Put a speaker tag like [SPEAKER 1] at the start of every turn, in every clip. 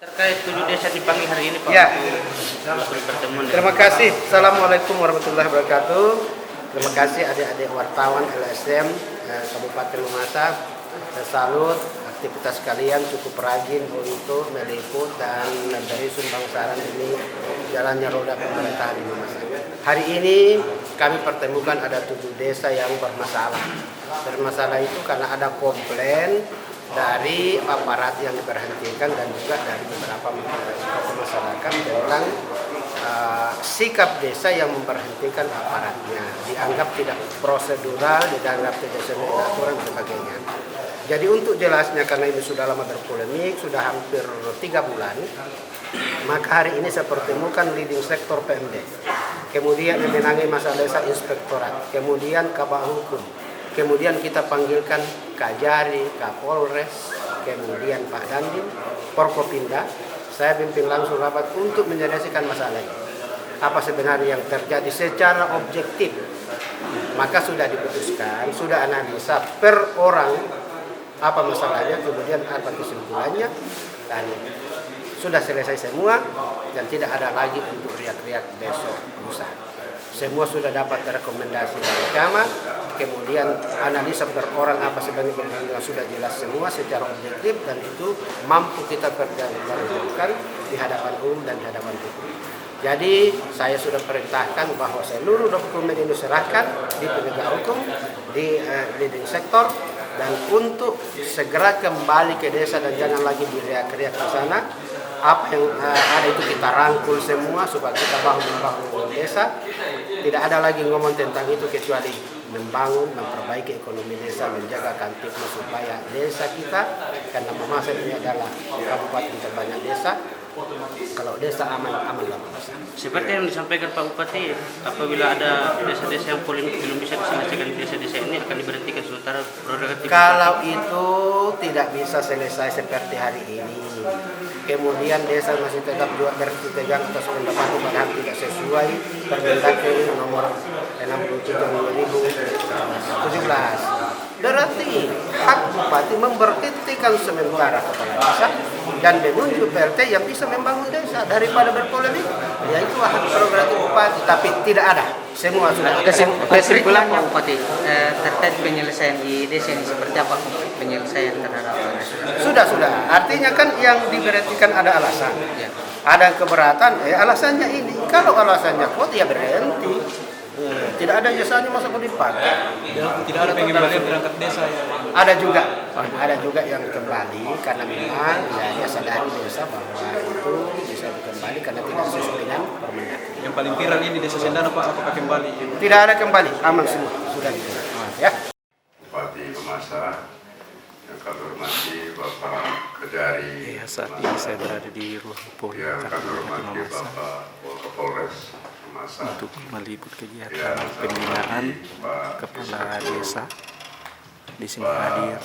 [SPEAKER 1] Terkait 7 desa dipanggil hari ini Pak
[SPEAKER 2] Ya.
[SPEAKER 1] untuk pertemuan.
[SPEAKER 2] Terima kasih. Assalamualaikum warahmatullahi wabarakatuh. Terima kasih adik-adik wartawan LSM Kabupaten Mamasa. Saya salut aktivitas kalian cukup rajin untuk meliput dan memberi sumbang saran ini jalannya roda pemerintahan di Mamasa. Hari ini kami pertemukan ada 7 desa yang bermasalah. Bermasalah itu karena ada komplain dari aparat yang diberhentikan dan juga dari beberapa masyarakat tentang sikap desa yang memberhentikan aparatnya, dianggap tidak prosedural, dianggap tidak sesuai aturan dan sebagainya. Jadi untuk jelasnya, karena ini sudah lama berpolemik, sudah hampir 3 bulan, maka hari ini saya pertemukan leading sektor PMD, kemudian yang menangani masalah desa inspektorat, kemudian Kabak Hukum, kemudian kita panggilkan Kajari, Kapolres, kemudian Pak Dandim, Forkopimda. Saya pimpin langsung rapat untuk menyelesaikan masalah ini. Apa sebenarnya yang terjadi secara objektif. Maka sudah diputuskan, sudah analisa per orang apa masalahnya, kemudian apa kesimpulannya, dan sudah selesai semua dan tidak ada lagi untuk riak-riak besok lusa. Semua sudah dapat rekomendasi dari camat, kemudian analisa per orang apa sebenarnya sudah jelas semua secara objektif dan itu mampu kita perjuangkan di hadapan umum dan di hadapan hukum. Jadi saya sudah perintahkan bahwa seluruh dokumen ini diserahkan di penegak hukum, di leading sektor, dan untuk segera kembali ke desa dan jangan lagi diriak-riak ke sana. Apa yang ada itu kita rangkul semua supaya kita membangun desa. Tidak ada lagi ngomong tentang itu kecuali membangun, memperbaiki ekonomi desa, menjaga kamtipmas supaya desa kita, karena Mamasa ini adalah kabupaten terbanyak desa. Kalau desa aman Mamasa.
[SPEAKER 1] Seperti yang disampaikan Pak Bupati, apabila ada desa-desa yang polemik belum bisa diselesaikan, desa-desa ini akan diberhentikan sementara prerogatif.
[SPEAKER 2] Kalau itu tidak bisa selesai seperti hari ini, kemudian desa masih tetap juga berpegang atas pendapatan padahal tidak sesuai Permendagri nomor 67/2017. Berarti hak bupati memberhentikan sementara kepala desa dan menunjuk PRT yang bisa membangun desa daripada berpolemik. Ya itu hak prerogatif bupati, tapi tidak ada. Semua sudah
[SPEAKER 1] Kesimpulannya Bupati terkait penyelesaian di desa ini seperti apa penyelesaian terhadap
[SPEAKER 2] sudah. Artinya kan yang diberhentikan ada alasan.
[SPEAKER 1] ya.
[SPEAKER 2] Ada keberatan, alasannya ini. Kalau alasannya kuat ya berhenti. Tidak ada jasanya masa mau dipakai.
[SPEAKER 3] Tidak ada pengembalian berangkat desa ya.
[SPEAKER 2] Ada juga yang kembali karena memang ya sadari desa bahwa itu bisa kembali karena tidak sesuai dengan Permendagri.
[SPEAKER 3] Yang paling viral ini desa Sendana Pak, apakah kembali?
[SPEAKER 2] Tidak ada kembali, aman semua sudah diterima. Ya.
[SPEAKER 4] Bupati Mamasa, yang kami hormati Bapak Kajari,
[SPEAKER 5] Saat ini saya berada di ruang polri
[SPEAKER 4] yang kami
[SPEAKER 5] Kabupaten
[SPEAKER 4] hormati
[SPEAKER 5] Mamasa
[SPEAKER 4] Bapak Kapolres Mamasa,
[SPEAKER 5] untuk meliput kegiatan
[SPEAKER 4] yang kami
[SPEAKER 5] pembinaan
[SPEAKER 4] hormati Pak
[SPEAKER 5] kepala
[SPEAKER 4] Inspektur,
[SPEAKER 5] desa. Di sini
[SPEAKER 4] Pak
[SPEAKER 5] hadir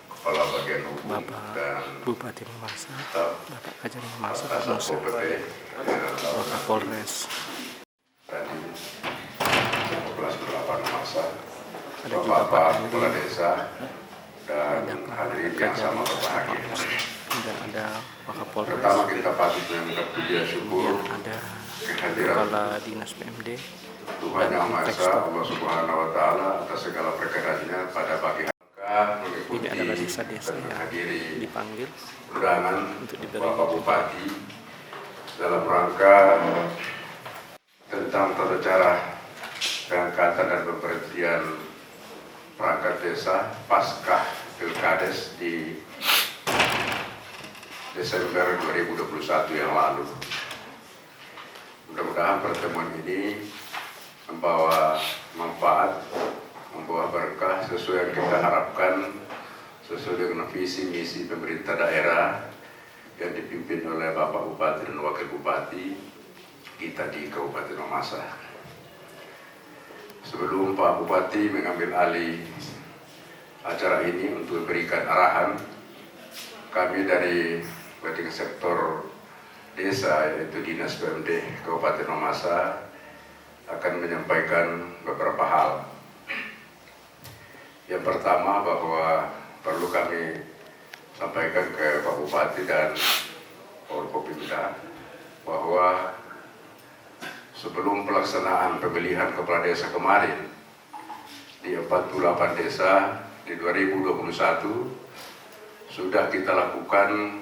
[SPEAKER 4] Kepala Bagian Hukum
[SPEAKER 5] Bapak
[SPEAKER 4] dan
[SPEAKER 5] Bupati Mamasa,
[SPEAKER 4] Staf
[SPEAKER 5] Bapak Kajari Mamasa, Pak
[SPEAKER 4] Kasat
[SPEAKER 5] Musa,
[SPEAKER 4] Pol PP,
[SPEAKER 5] Bapak Polres,
[SPEAKER 4] tadi 15/8 Mamasa,
[SPEAKER 5] ada juga Pak
[SPEAKER 4] Bapak
[SPEAKER 5] Andi,
[SPEAKER 4] Kepala Desa, dan
[SPEAKER 5] ada Pak
[SPEAKER 4] hadirin yang
[SPEAKER 5] Kajari,
[SPEAKER 4] sama
[SPEAKER 5] Pak
[SPEAKER 4] berbahagia.
[SPEAKER 5] Musa, dan ada Pak Kapolres,
[SPEAKER 4] Pertama kita patut mengucap puji syukur
[SPEAKER 5] kemudian ada
[SPEAKER 4] kehadiran
[SPEAKER 5] Kepala Dinas PMD,
[SPEAKER 4] Tuhan Yang Maha Esa, Allah Subhanahu Wa Taala atas segala perkenannya pada pagi hari mengikuti
[SPEAKER 5] ini adalah desa-desa
[SPEAKER 4] dan
[SPEAKER 5] yang
[SPEAKER 4] menghadiri
[SPEAKER 5] dipanggil
[SPEAKER 4] undangan
[SPEAKER 5] untuk diberi
[SPEAKER 4] Bapak Bupati dalam rangka tentang tata cara pengangkatan dan pemberhentian perangkat desa pasca Pilkades di Desember 2021 yang lalu. Mudah-mudahan pertemuan ini membawa manfaat, membawa berkah sesuai yang kita harapkan, sesuai dengan visi misi pemerintah daerah yang dipimpin oleh Bapak Bupati dan Wakil Bupati kita di Kabupaten Mamasa. Sebelum Pak Bupati mengambil alih acara ini untuk memberikan arahan, kami dari leading sektor desa yaitu Dinas PMD Kabupaten Mamasa akan menyampaikan beberapa hal. Yang pertama bahwa perlu kami sampaikan ke Pak Bupati dan bahwa sebelum pelaksanaan pemilihan kepala desa kemarin di 48 desa di 2021 sudah kita lakukan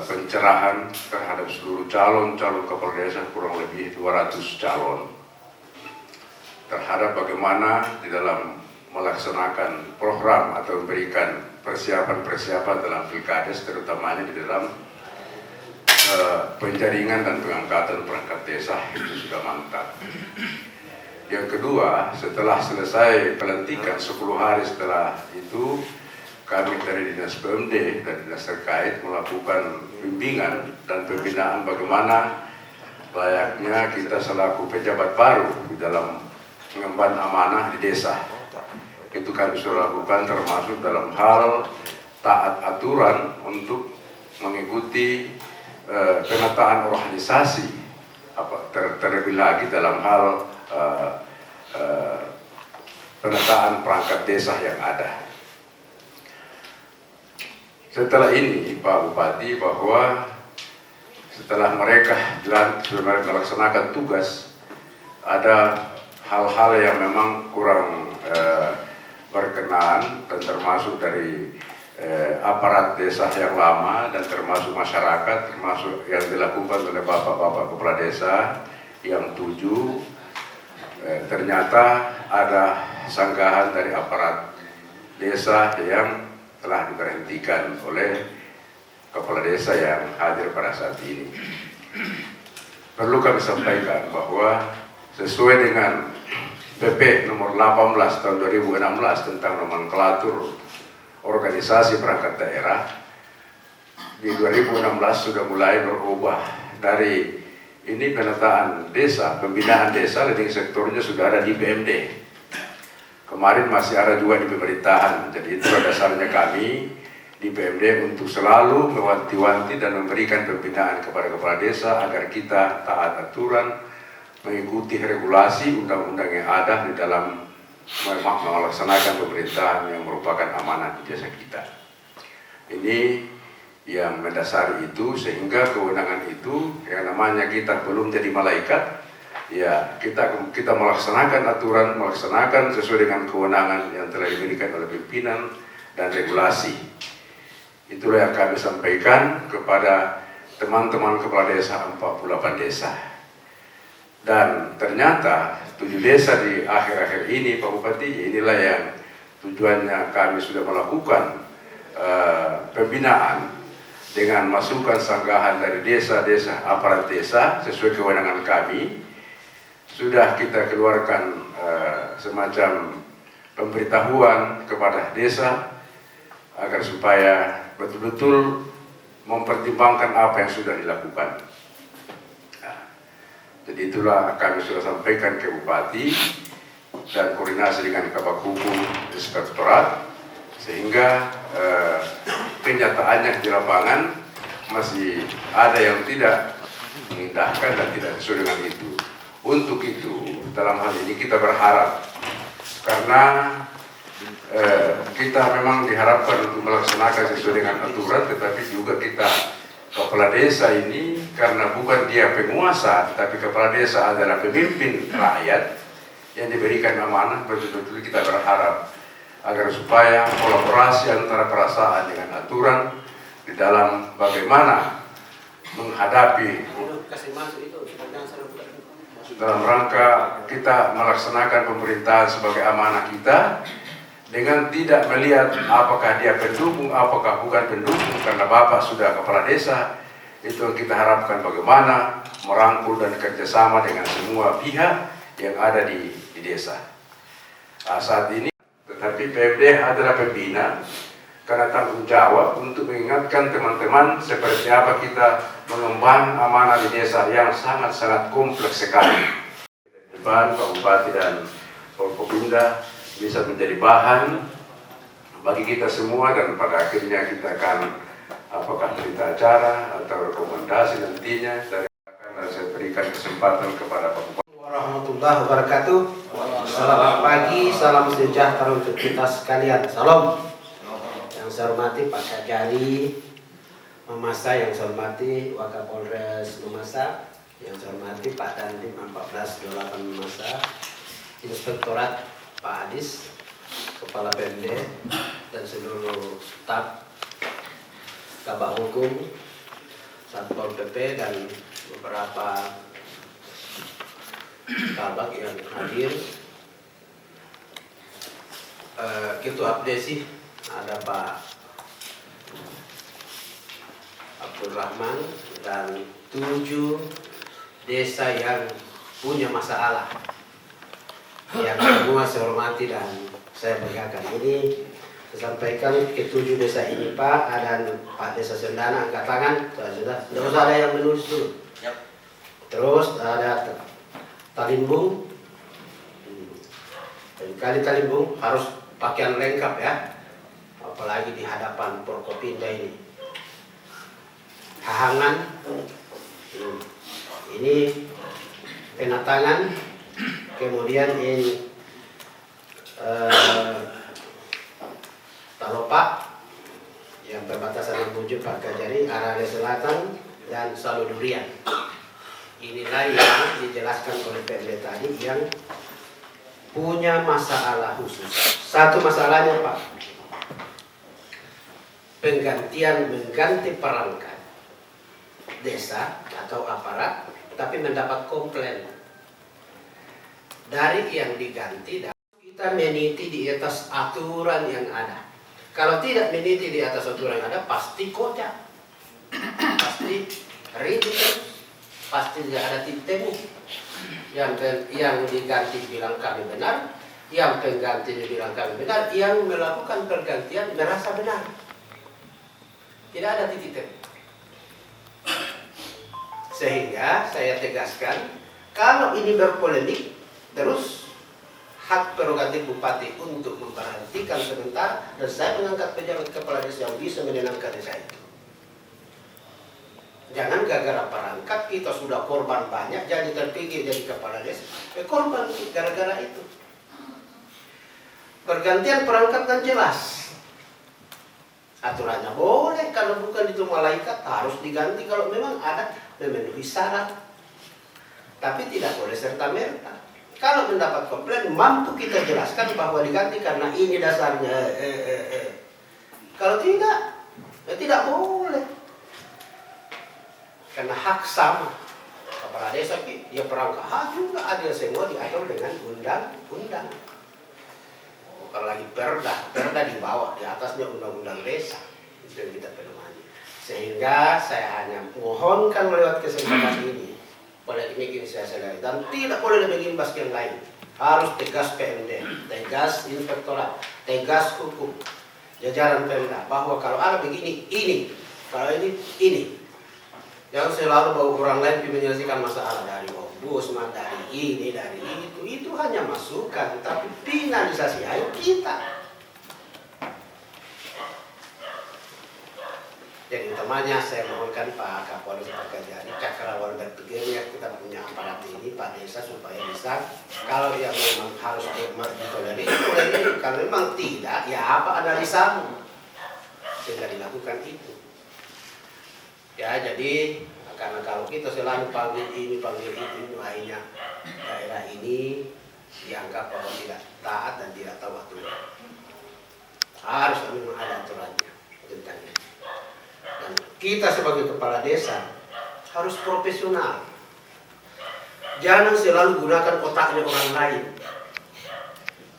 [SPEAKER 4] pencerahan terhadap seluruh calon-calon kepala desa, kurang lebih 200 calon, terhadap bagaimana di dalam melaksanakan program atau memberikan persiapan-persiapan dalam pilkades, terutamanya di dalam penjaringan dan pengangkatan perangkat desa itu sudah mantap. Yang kedua, setelah selesai pelantikan 10 hari setelah itu, kami dari Dinas PMD dan Dinas terkait melakukan bimbingan dan pembinaan bagaimana layaknya kita selaku pejabat baru di dalam mengemban amanah di desa. Itu kami sudah lakukan termasuk dalam hal taat aturan untuk mengikuti penataan organisasi, terlebih lagi dalam hal penataan perangkat desa yang ada. Setelah ini Pak Bupati, bahwa setelah mereka melaksanakan tugas, ada hal-hal yang memang kurang berkenan dan termasuk dari aparat desa yang lama dan termasuk masyarakat, termasuk yang dilakukan oleh bapak-bapak kepala desa yang 7, ternyata ada sanggahan dari aparat desa yang telah diberhentikan oleh kepala desa yang hadir pada saat ini. Perlu kami sampaikan bahwa sesuai dengan PP nomor 18 tahun 2016 tentang nomenklatur organisasi perangkat daerah, di 2016 sudah mulai berubah dari ini penataan desa, pembinaan desa, leading sektornya sudah ada di BMD. Kemarin masih ada juga di pemerintahan, jadi itu dasarnya kami di BMD untuk selalu mewanti-wanti dan memberikan pembinaan kepada kepala desa agar kita taat aturan, mengikuti regulasi undang-undang yang ada di dalam melaksanakan pemerintahan yang merupakan amanah di desa kita. Ini yang mendasari itu, sehingga kewenangan itu yang namanya kita belum jadi malaikat, ya kita melaksanakan aturan, melaksanakan sesuai dengan kewenangan yang telah diberikan oleh pimpinan dan regulasi. Itulah yang kami sampaikan kepada teman-teman kepala desa 48 desa. Dan ternyata 7 desa di akhir-akhir ini Pak Bupati, inilah yang tujuannya kami sudah melakukan pembinaan dengan masukan sanggahan dari desa-desa, aparat desa sesuai kewenangan kami. Sudah kita keluarkan semacam pemberitahuan kepada desa agar supaya betul-betul mempertimbangkan apa yang sudah dilakukan. Nah, jadi itulah kami sudah sampaikan ke Bupati dan koordinasi dengan Kabak Hukum Inspektorat, sehingga kenyataannya di lapangan masih ada yang tidak mengindahkan dan tidak sesuai dengan itu. Untuk itu, dalam hal ini kita berharap, karena kita memang diharapkan untuk melaksanakan sesuai dengan aturan, tetapi juga kita kepala desa ini, karena bukan dia penguasa, tapi kepala desa adalah pemimpin rakyat yang diberikan amanah, betul-betul kita berharap agar supaya kolaborasi antara perasaan dengan aturan di dalam bagaimana menghadapi dalam rangka kita melaksanakan pemerintahan sebagai amanah kita, dengan tidak melihat apakah dia pendukung, apakah bukan pendukung, karena Bapak sudah kepala desa. Itu yang kita harapkan, bagaimana merangkul dan kerjasama dengan semua pihak yang ada di desa. Saat ini, tetapi PMD adalah pembina, karena tanggung jawab untuk mengingatkan teman-teman seperti apa kita mengemban amanah di desa yang sangat-sangat kompleks sekali. Depan Pak Bupati dan Forkopimda bisa menjadi bahan bagi kita semua, dan pada akhirnya kita akan apakah berita acara atau rekomendasi nantinya dari akan saya berikan kesempatan kepada Pak Bupati.
[SPEAKER 2] Warahmatullahi wabarakatuh. Selamat pagi, salam sejahtera untuk kita sekalian. Salam. Yang saya hormati Pak Kajari, Mamasa yang saya hormati Wakapolres Mamasa, yang saya hormati Pak Dandim 1428 Mamasa, Inspektorat Pak Adis, Kepala PMD, dan seluruh staf Kabak Hukum, Satpol PP, dan beberapa kabak yang hadir. Ketua Abdesi ada Pak Abdul Rahman, dan 7 desa yang punya masalah yang semua saya hormati dan saya berikan. Ini saya sampaikan ke 7 desa ini Pak, ada Pak Desa Sendana, angkat tangan, sudah usah ada yang menulis dulu. Terus ada Talimbung, dan kali Talimbung harus pakaian lengkap ya, apalagi di hadapan Forkopimda ini. Hahangan, ini Penatangan, kemudian ini Talopak, yang perbatasan menuju Pak Kajari, Arale Selatan, dan Saludurian. Inilah yang dijelaskan oleh PMD tadi yang punya masalah khusus. Satu masalahnya Pak, mengganti perangkat desa atau aparat, tapi mendapat komplain dari yang diganti. Dan kita meniti di atas aturan yang ada. Kalau tidak meniti di atas aturan yang ada, pasti kocak, pasti ribut, pasti tidak ada titik temu. Yang diganti bilang kami benar, yang pengganti dibilang kami benar, yang melakukan pergantian merasa benar. Tidak ada titik temu. Sehingga saya tegaskan, kalau ini berpolemik, terus hak prerogatif bupati untuk memperhatikan sebentar, dan saya mengangkat pejabat kepala desa yang bisa menenangkan desa itu. Jangan gara-gara perangkat kita sudah korban banyak, jadi terpikir jadi kepala desa, korban gara-gara itu. Pergantian perangkat kan jelas, aturannya boleh, kalau bukan itu malaikat harus diganti kalau memang ada memenuhi syarat, tapi tidak boleh serta-merta. Kalau mendapat komplain, mampu kita jelaskan bahwa diganti karena ini dasarnya. Kalau tidak, tidak boleh. Karena hak sama. Kepala desa, ya perangkat hak juga adil semua diatur dengan undang-undang. Bukan lagi perda di bawah, di atasnya undang-undang desa. Itu yang kita pedomani. Sehingga saya hanya mohonkan lewat kesempatan ini, polemik ini saya selesai, dan tidak boleh mengimbas yang lain. Harus tegas PMD, tegas Inspektorat, tegas hukum, jajaran Pemda, bahwa kalau ada begini, ini, kalau ini. Yang selalu bawa orang lain menyelesaikan masalah dari ombudsman, dari ini, dari itu hanya masukan, tapi finalisasi ayo kita. Jadi utamanya saya mohonkan Pak Kapolres Pak Kajari, cakrawala berpikirnya kita punya aparat ini Pak Desa supaya bisa, kalau yang memang harus ditolerir, kalau memang tidak, ya apa analisamu sehingga dilakukan itu. Ya jadi karena kalau kita selalu panggil ini akhirnya daerah ini dianggap bahwa tidak taat dan tidak tahu aturan. Harus memang ada aturannya tentang ini. Dan kita sebagai kepala desa harus profesional. Jangan selalu gunakan otaknya orang lain.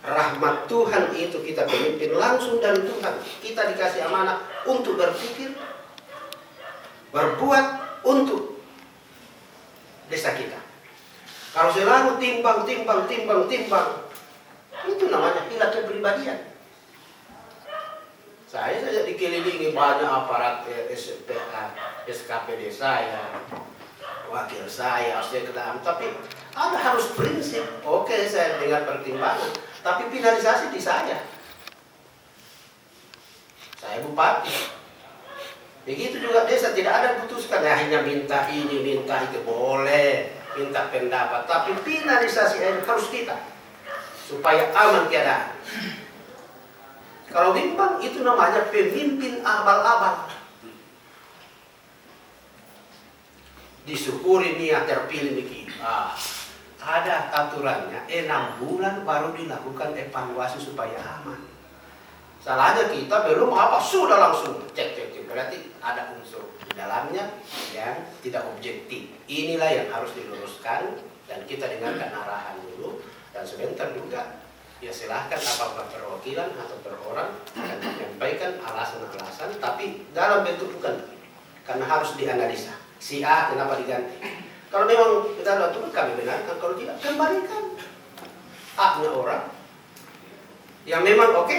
[SPEAKER 2] Rahmat Tuhan itu kita pemimpin langsung dari Tuhan. Kita dikasih amanah untuk berpikir, berbuat untuk desa kita. Kalau selalu timbang, itu namanya hilang kepribadian. Saya saja dikelilingi banyak aparat SKP desa ya, wakil saya, tapi ada harus prinsip. Oke, saya dengar pertimbangan, tapi finalisasi di saya. Saya bupati. Begitu juga desa, tidak ada putuskan ya, hanya minta ini, minta itu, boleh minta pendapat, tapi finalisasi harus kita supaya aman keadaan. Kalau bimbang itu namanya pemimpin abal-abal. disyukuri nia terpilih niki. Ada aturannya, 6 bulan baru dilakukan evaluasi supaya aman. Salahnya kita belum apa sudah langsung cek. Berarti ada unsur di dalamnya yang tidak objektif. Inilah yang harus diluruskan dan kita dengarkan arahan dulu dan sebentar juga ya silahkan apakah perwakilan atau perorang akan menyampaikan alasan-alasan, tapi dalam bentuk bukan karena harus dianalisa. Si A kenapa diganti? Kalau memang kita atur kami benarkan, kalau tidak kembalikan. A-nya orang yang memang oke.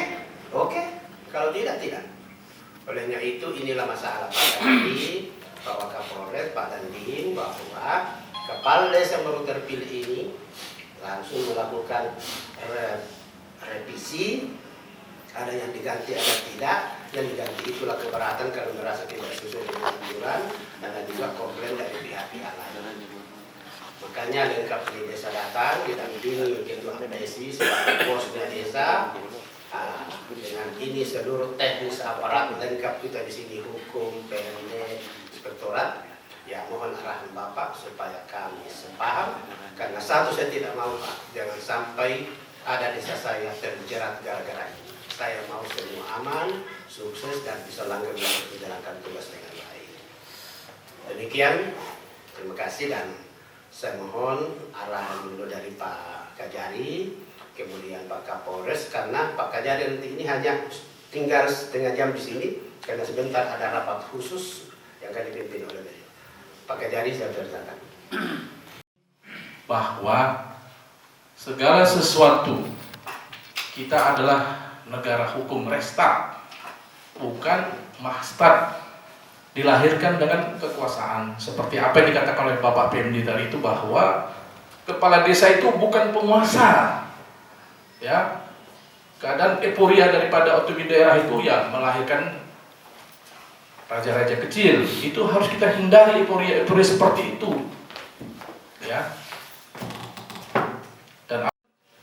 [SPEAKER 2] Kalau tidak, tidak. Olehnya itu inilah masalah Pak Dandi, Pak Wakapolres, Pak Dandim, bahwa kepala desa yang baru terpilih ini langsung melakukan revisi, ada yang diganti, ada tidak. Yang diganti itulah keberatan kalau merasa tidak sesuai dengan anjuran, dan ada juga komplain dari pihak-pihak lain. Makanya lengkap di desa datang, didampingi ketua desa sebagai bosnya desa. Dengan ini seluruh teknis aparat lengkap kita di sini, hukum, PMD, inspektorat. Ya mohon arahan Bapak supaya kami sepaham, karena satu saya tidak mau Pak, jangan sampai ada desa saya terjerat gara-gara ini. Saya mau semua aman, sukses dan bisa langgeng menjalankan tugas dengan baik. Demikian, terima kasih dan saya mohon arahan dulu dari Pak Kajari, kemudian Pak Kapolres, karena Pak Kajari nanti ini hanya tinggal setengah jam di sini, karena sebentar ada rapat khusus yang akan dipimpin oleh beliau. Pak Kajari, saya persilakan.
[SPEAKER 6] Bahwa segala sesuatu kita adalah negara hukum, restat, bukan mahstat, dilahirkan dengan kekuasaan. Seperti apa yang dikatakan oleh Bapak PMD tadi itu, bahwa kepala desa itu bukan penguasa. Ya, keadaan euforia daripada otonomi daerah itu ya melahirkan raja-raja kecil. Itu harus kita hindari euforia seperti itu. Ya. Dan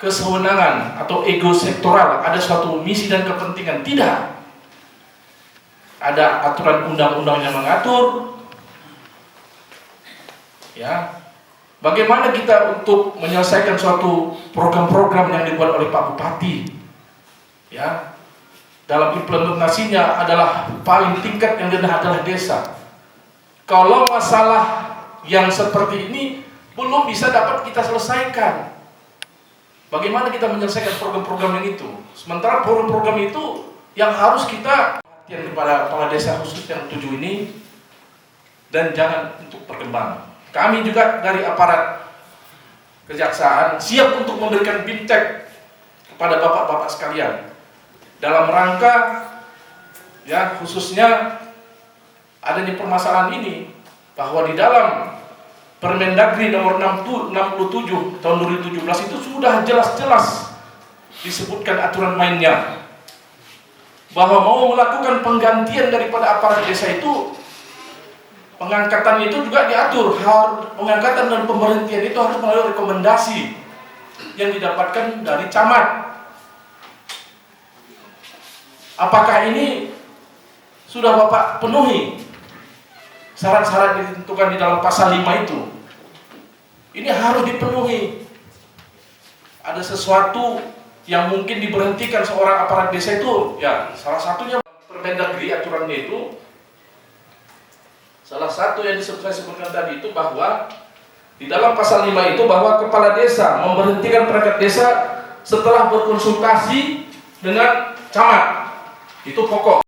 [SPEAKER 6] kesewenangan atau ego sektoral, ada suatu misi dan kepentingan, tidak. Ada aturan undang-undang yang mengatur. Ya. Bagaimana kita untuk menyelesaikan suatu program-program yang dibuat oleh Pak Bupati, ya, dalam implementasinya adalah paling tingkat yang rendah adalah desa. Kalau masalah yang seperti ini belum bisa dapat kita selesaikan, bagaimana kita menyelesaikan program-program yang itu? Sementara program-program itu yang harus kita perhatian kepada kepala desa khusus yang 7 ini, dan jangan untuk berkembang. Kami juga dari aparat kejaksaan siap untuk memberikan bimtek kepada bapak-bapak sekalian dalam rangka ya khususnya adanya permasalahan ini, bahwa di dalam Permendagri nomor 67 tahun 2017 itu sudah jelas-jelas disebutkan aturan mainnya, bahwa mau melakukan penggantian daripada aparat desa itu, pengangkatan itu juga diatur. Pengangkatan dan pemberhentian itu harus melalui rekomendasi yang didapatkan dari camat. Apakah ini sudah Bapak penuhi syarat-syarat yang ditentukan di dalam pasal 5 itu? Ini harus dipenuhi. Ada sesuatu yang mungkin diberhentikan seorang aparat desa itu, ya salah satunya Permendagri aturannya itu. Salah satu yang saya sebutkan tadi itu bahwa di dalam pasal 5 itu bahwa kepala desa memberhentikan perangkat desa setelah berkonsultasi dengan camat. Itu pokok.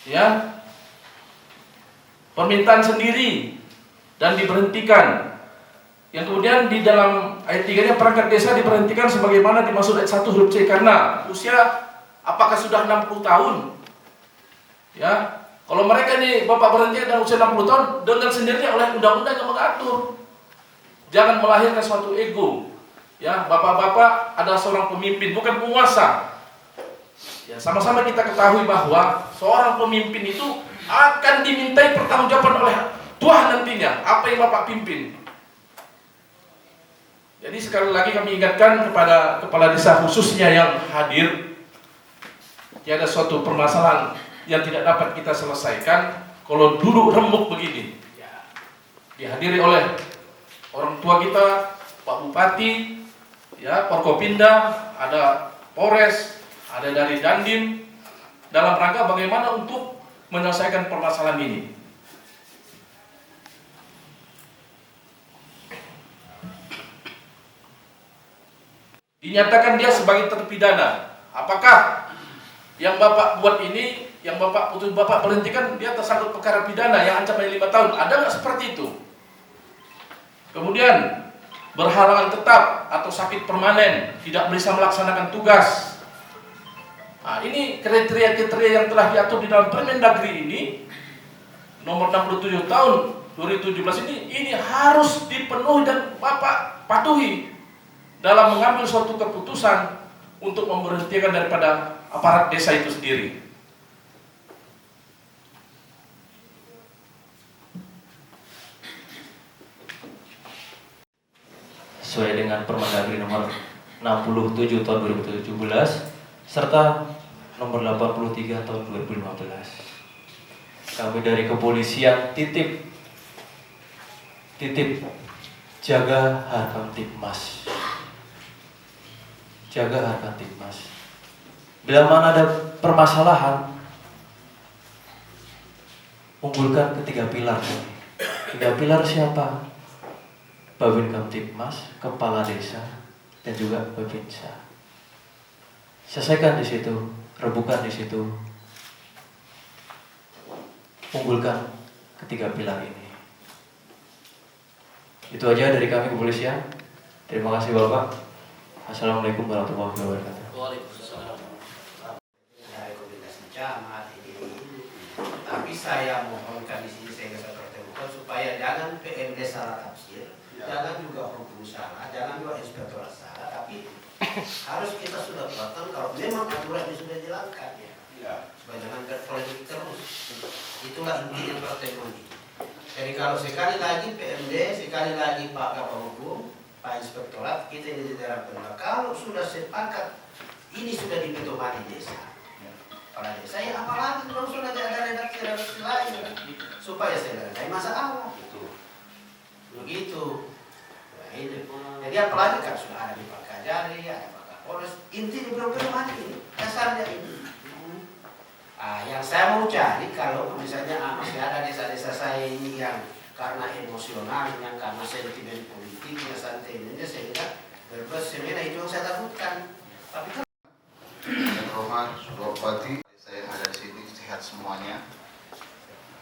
[SPEAKER 6] Ya. Permintaan sendiri dan diberhentikan. Yang kemudian di dalam ayat 3-nya perangkat desa diberhentikan sebagaimana dimaksud ayat 1 huruf C, karena usia apakah sudah 60 tahun? Ya. Kalau mereka ini Bapak berhenti dan usia 60 tahun, dengan sendirinya oleh undang-undang yang mengatur. Jangan melahirkan suatu ego. Ya, bapak-bapak adalah seorang pemimpin, bukan penguasa. Ya, sama-sama kita ketahui bahwa seorang pemimpin itu akan dimintai pertanggungjawaban oleh Tuhan nantinya apa yang Bapak pimpin. Jadi sekali lagi kami ingatkan kepada kepala desa khususnya yang hadir, tiada suatu permasalahan yang tidak dapat kita selesaikan kalau duduk remuk begini. dihadiri oleh orang tua kita, Pak Bupati, ya, Forkopimda, ada Polres, ada dari Dandim, dalam rangka bagaimana untuk menyelesaikan permasalahan ini. Dinyatakan dia sebagai terpidana. Apakah yang Bapak buat ini, yang Bapak berhentikan, dia tersangkut perkara pidana yang ancamannya 5 tahun? Ada nggak seperti itu? Kemudian berhalangan tetap atau sakit permanen, tidak bisa melaksanakan tugas. Nah, ini kriteria-kriteria yang telah diatur di dalam Permendagri ini, nomor 67 tahun 2017 ini harus dipenuhi dan Bapak patuhi dalam mengambil suatu keputusan untuk memberhentikan daripada aparat desa itu sendiri.
[SPEAKER 7] Sesuai dengan Permendagri nomor 67 tahun 2017 serta nomor 83 tahun 2015. Kami dari kepolisian titip jaga harga Tipmas. Jaga harga Tipmas. Bila mana ada permasalahan, unggulkan ketiga pilar. Tiga pilar siapa? Babin Kamtipmas, Kepala Desa, dan juga Babinsa. Selesaikan di situ, rebukan di situ, unggulkan ketiga pilar ini. Itu aja dari kami kepolisian. Terima kasih Bapak. Assalamualaikum warahmatullahi wabarakatuh.
[SPEAKER 1] Waalaikumsalam.
[SPEAKER 2] Rekomendasi camat ini. Tapi saya mohonkan di sini saya pertemukan supaya jangan PMD salah tafsir, jangan juga hukum salah, jangan juga inspektorat salah, tapi harus kita sudah buatkan kalau memang aturan ini sudah dijalankan ya. Supaya jangan berpolemik terus. Itulah intinya pertemuan ini. Jadi kalau sekali lagi PMD, sekali lagi Pak Kapal Hukum, Pak Inspektorat, kita ini di daerah Pemda, kalau sudah sepakat ini sudah dipedomani desa, kepala desa ya apalagi kalau sudah ada redaksi lain supaya selesai masalah begitu. Nah, ini. Jadi apalagi kan sudah ada di Pak Kajari, ada Pak Kapolres, inti di pedomani ini dasarnya ini. Yang saya mau cari kalau misalnya masih ada desa-desa saya ini yang karena emosional, yang karena sentimen politiknya santai ini sehingga berbuat semena, itu yang saya takutkan. Tapi kan
[SPEAKER 8] yang hormat Saudara Bupati, saya yang ada di sini sehat semuanya.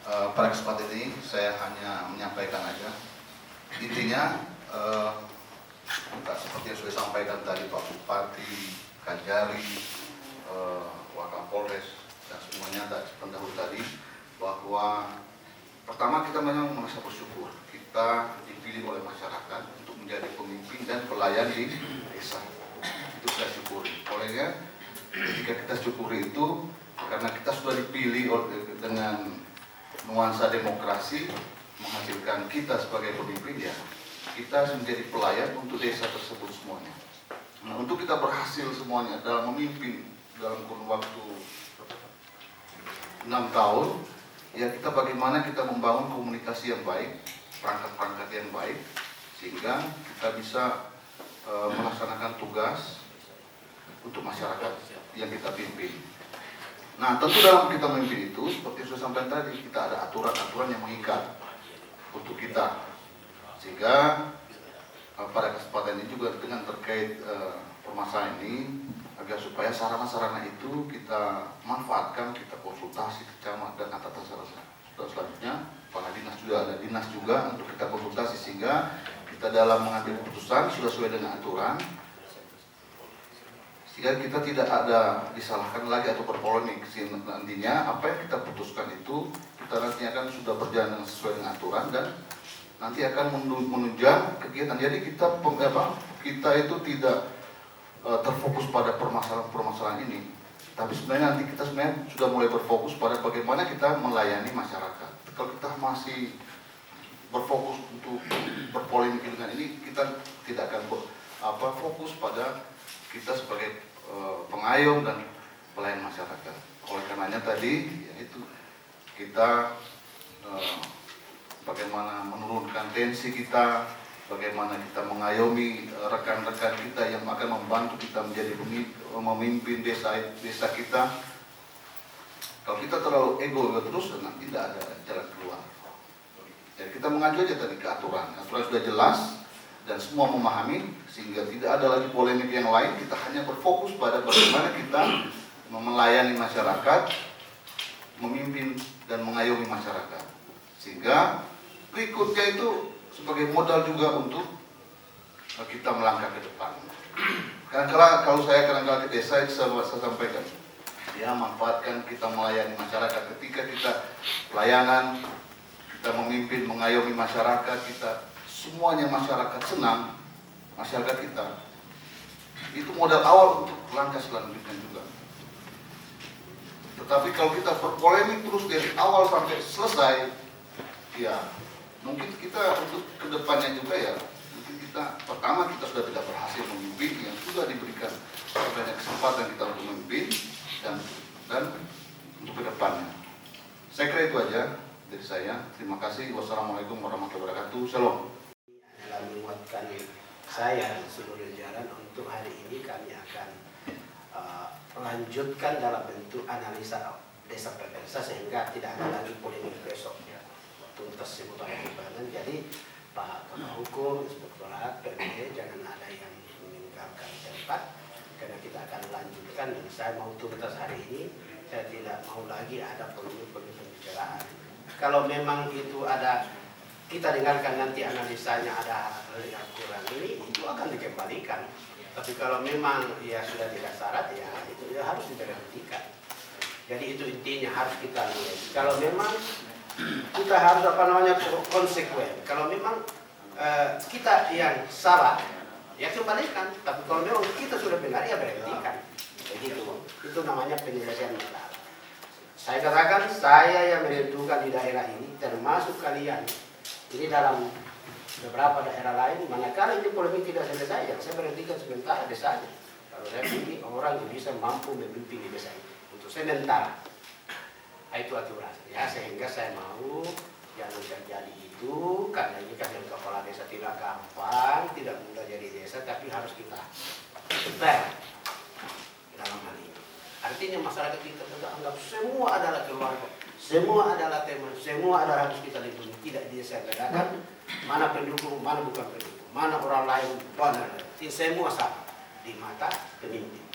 [SPEAKER 8] Pada kesempatan ini saya hanya menyampaikan aja intinya seperti yang sudah disampaikan tadi Pak Bupati, Kajari, Wakapolres dan semuanya pendahulu tadi, bahwa pertama kita memang merasa bersyukur kita dipilih oleh masyarakat untuk menjadi pemimpin dan pelayan di desa. Itu kita syukuri. Olehnya ketika kita syukuri itu karena kita sudah dipilih dengan nuansa demokrasi menghasilkan kita sebagai pemimpin, ya kita harus menjadi pelayan untuk desa tersebut semuanya. Nah, untuk kita berhasil semuanya dalam memimpin dalam kurun waktu 6 tahun, ya kita bagaimana kita membangun komunikasi yang baik, perangkat-perangkat yang baik, sehingga kita bisa melaksanakan tugas untuk masyarakat yang kita pimpin. Nah, tentu dalam kita memimpin itu, seperti sudah sampaikan tadi, kita ada aturan-aturan yang mengikat untuk kita. Sehingga pada kesempatan ini juga dengan terkait permasalahan ini, agar supaya sarana-sarana itu kita manfaatkan, kita konsultasi ke camat dan atas selanjutnya para dinas juga ada dinas juga untuk kita konsultasi, sehingga kita dalam mengambil keputusan sudah sesuai dengan aturan, sehingga kita tidak ada disalahkan lagi atau berpolemik. Nantinya apa yang kita putuskan itu kita nanti akan sudah berjalan sesuai dengan aturan dan nanti akan menunjang kegiatan. Jadi kita itu tidak terfokus pada permasalahan ini, tapi sebenarnya nanti kita sebenarnya sudah mulai berfokus pada bagaimana kita melayani masyarakat. Kalau kita masih berfokus untuk berpolemik dengan ini, kita tidak akan fokus pada kita sebagai pengayom dan pelayan masyarakat. Oleh karenanya tadi yaitu kita bagaimana menurunkan tensi kita, bagaimana kita mengayomi rekan-rekan kita yang akan membantu kita menjadi memimpin desa kita. Kalau kita terlalu ego terus, nanti tidak ada jalan keluar. Jadi kita mengacu aja tadi ke aturan. Aturan sudah jelas dan semua memahami, sehingga tidak ada lagi polemik yang lain. Kita hanya berfokus pada bagaimana kita melayani masyarakat, memimpin dan mengayomi masyarakat. Sehingga berikutnya itu sebagai modal juga untuk kita melangkah ke depan. Kadang-kadang kalau saya kadang-kadang ke desa, saya sampaikan, ya, manfaatkan kita melayani masyarakat. Ketika kita pelayanan, kita memimpin, mengayomi masyarakat kita, semuanya masyarakat senang, masyarakat kita, itu modal awal untuk langkah selanjutnya juga. Tetapi kalau kita berpolemik terus dari awal sampai selesai, ya mungkin kita untuk kedepannya juga ya, mungkin kita pertama kita sudah tidak berhasil memimpin, yang sudah diberikan banyak kesempatan kita untuk memimpin, dan untuk kedepannya. Saya kira itu aja dari saya. Terima kasih. Wassalamualaikum warahmatullahi wabarakatuh. Shalom.
[SPEAKER 2] Adalah menguatkan saya dan seluruh jajaran untuk hari ini kami akan lanjutkan dalam bentuk analisa desa per desa sehingga tidak ada lagi polemik besok ya. Tuntas seputar pembangunan. Jadi Pak Kepala Hukum, Inspektorat, PMD jangan ada yang meninggalkan tempat, karena kita akan lanjutkan. Dan saya mau tuntas hari ini, saya tidak mau lagi ada polemik pembicaraan. Kalau memang itu ada, kita dengarkan nanti analisanya ada hal yang kurang ini, itu akan dikembalikan. Tapi kalau memang ya sudah tidak syarat, ya itu ya harus diberhentikan. Jadi itu intinya harus kita lihat. Kalau memang kita harus konsekuen. Kalau memang kita yang salah, ya kembalikan. Tapi kalau memang kita sudah benar, ya berhentikan. Begitu. Itu namanya penyelesaian masalah. Saya katakan, saya yang menentukan di daerah ini, termasuk kalian. Ini dalam beberapa daerah lain, manakala ini polemik tidak selesai, ya saya berhentikan sementara desanya. Kalau saya pilih orang yang bisa mampu memimpin di desa itu untuk sementara. Itu aturan ya, sehingga saya mau jangan terjadi itu, karena ini kan yang kepala desa tidak gampang, tidak mudah jadi desa, tapi harus kita fair dalam hal ini. Artinya masyarakat kita anggap semua adalah keluarga, semua adalah teman, semua adalah harus kita lindungi. Tidak bisa bedakan mana pendukung, mana bukan pendukung, mana orang lain, mana semua sama di mata pemimpin.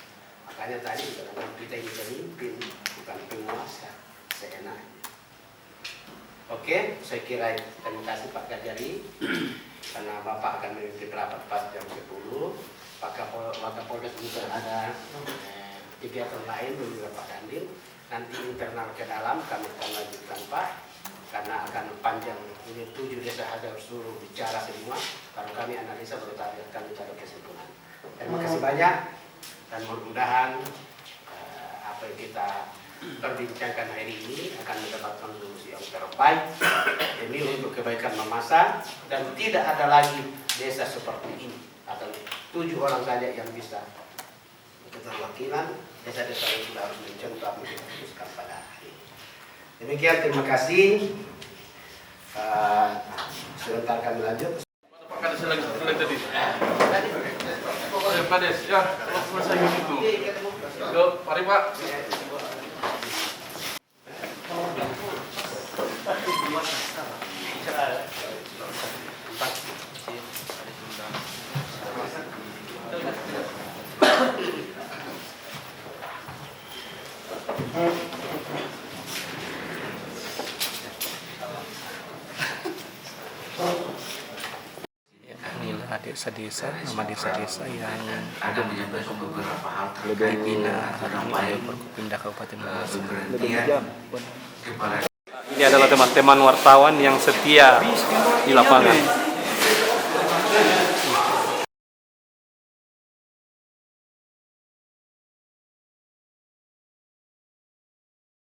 [SPEAKER 2] Makanya tadi kita ini pemimpin, bukan penguasa seenaknya. Oke, saya kira terima kasih Pak Kajari, karena Bapak akan memimpin rapat pas jam 10. Pak Kapolres juga ada kegiatan lain dan juga Pak Dandim. Nanti internal ke dalam kami akan lanjutkan Pak, karena akan panjang ini 7 desa harus suruh bicara semua. Kalau kami analisa baru kami cari kesimpulan. Terima kasih banyak dan mudah-mudahan apa yang kita perbincangkan hari ini akan mendapatkan solusi yang terbaik demi untuk kebaikan Mamasa, dan tidak ada lagi desa seperti ini atau 7 orang saja yang bisa keterwakilan. Desa-desa yang sudah harus mencontoh apa yang kita teruskan pada hari ini. Demikian, terima kasih. Sebentar kami lanjut.
[SPEAKER 6] Pak Kades lagi tadi. Pak Des, ya, kalau selesai gitu. Yuk, mari Pak.
[SPEAKER 5] Inilah desa-desa, nama desa-desa yang
[SPEAKER 9] ada menyampaikan beberapa hal terkait
[SPEAKER 5] Pembina
[SPEAKER 9] penyampaian
[SPEAKER 5] Perkopimda Kabupaten Mamasa.
[SPEAKER 9] berhentian kepala
[SPEAKER 3] Ini adalah teman-teman wartawan yang setia di lapangan.